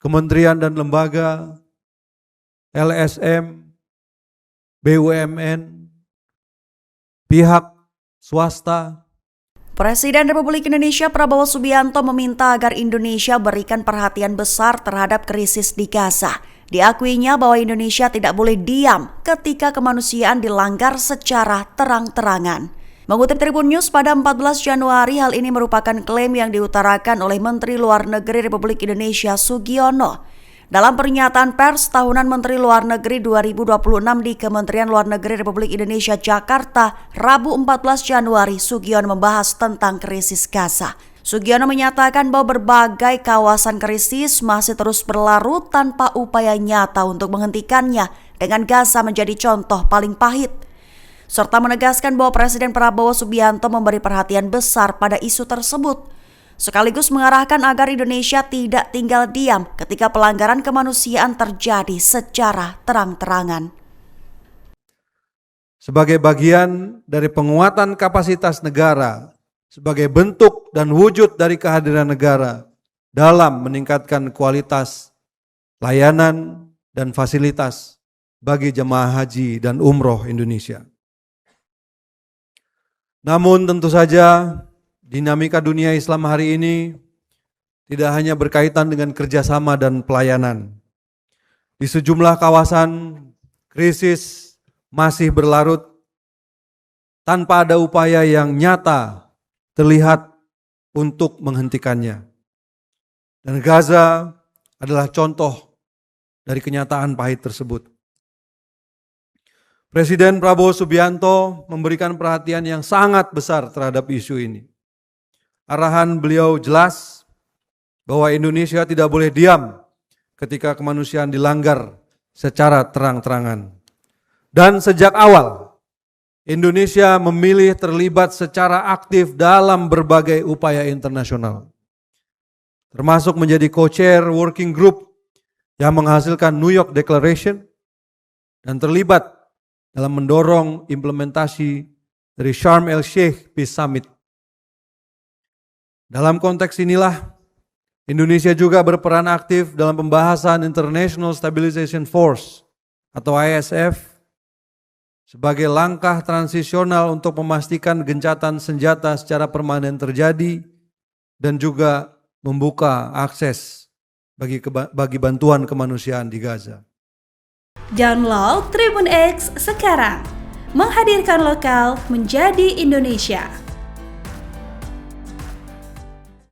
kementerian dan lembaga, LSM, BUMN, pihak swasta. Presiden Republik Indonesia Prabowo Subianto meminta agar Indonesia berikan perhatian besar terhadap krisis di Gaza. Diakuinya bahwa Indonesia tidak boleh diam ketika kemanusiaan dilanggar secara terang-terangan. Mengutip Tribun News pada 14 Januari, hal ini merupakan klaim yang diutarakan oleh Menteri Luar Negeri Republik Indonesia Sugiono. Dalam pernyataan pers tahunan Menteri Luar Negeri 2026 di Kementerian Luar Negeri Republik Indonesia Jakarta, Rabu 14 Januari, Sugiono membahas tentang krisis Gaza. Sugiono menyatakan bahwa berbagai kawasan krisis masih terus berlarut tanpa upaya nyata untuk menghentikannya, dengan Gaza menjadi contoh paling pahit. Serta menegaskan bahwa Presiden Prabowo Subianto memberi perhatian besar pada isu tersebut, sekaligus mengarahkan agar Indonesia tidak tinggal diam ketika pelanggaran kemanusiaan terjadi secara terang-terangan. Sebagai bagian dari penguatan kapasitas negara, sebagai bentuk dan wujud dari kehadiran negara dalam meningkatkan kualitas layanan dan fasilitas bagi jemaah haji dan umroh Indonesia. Namun tentu saja dinamika dunia Islam hari ini tidak hanya berkaitan dengan kerjasama dan pelayanan. Di sejumlah kawasan, krisis masih berlarut tanpa ada upaya yang nyata terlihat untuk menghentikannya. Dan Gaza adalah contoh dari kenyataan pahit tersebut. Presiden Prabowo Subianto memberikan perhatian yang sangat besar terhadap isu ini. Arahan beliau jelas bahwa Indonesia tidak boleh diam ketika kemanusiaan dilanggar secara terang-terangan. Dan sejak awal, Indonesia memilih terlibat secara aktif dalam berbagai upaya internasional, termasuk menjadi co-chair working group yang menghasilkan New York Declaration dan terlibat dalam mendorong implementasi dari Sharm el-Sheikh Peace Summit. Dalam konteks inilah, Indonesia juga berperan aktif dalam pembahasan International Stabilization Force atau ISF sebagai langkah transisional untuk memastikan gencatan senjata secara permanen terjadi dan juga membuka akses bagi bantuan kemanusiaan di Gaza. Download Tribun X sekarang, menghadirkan lokal menjadi Indonesia.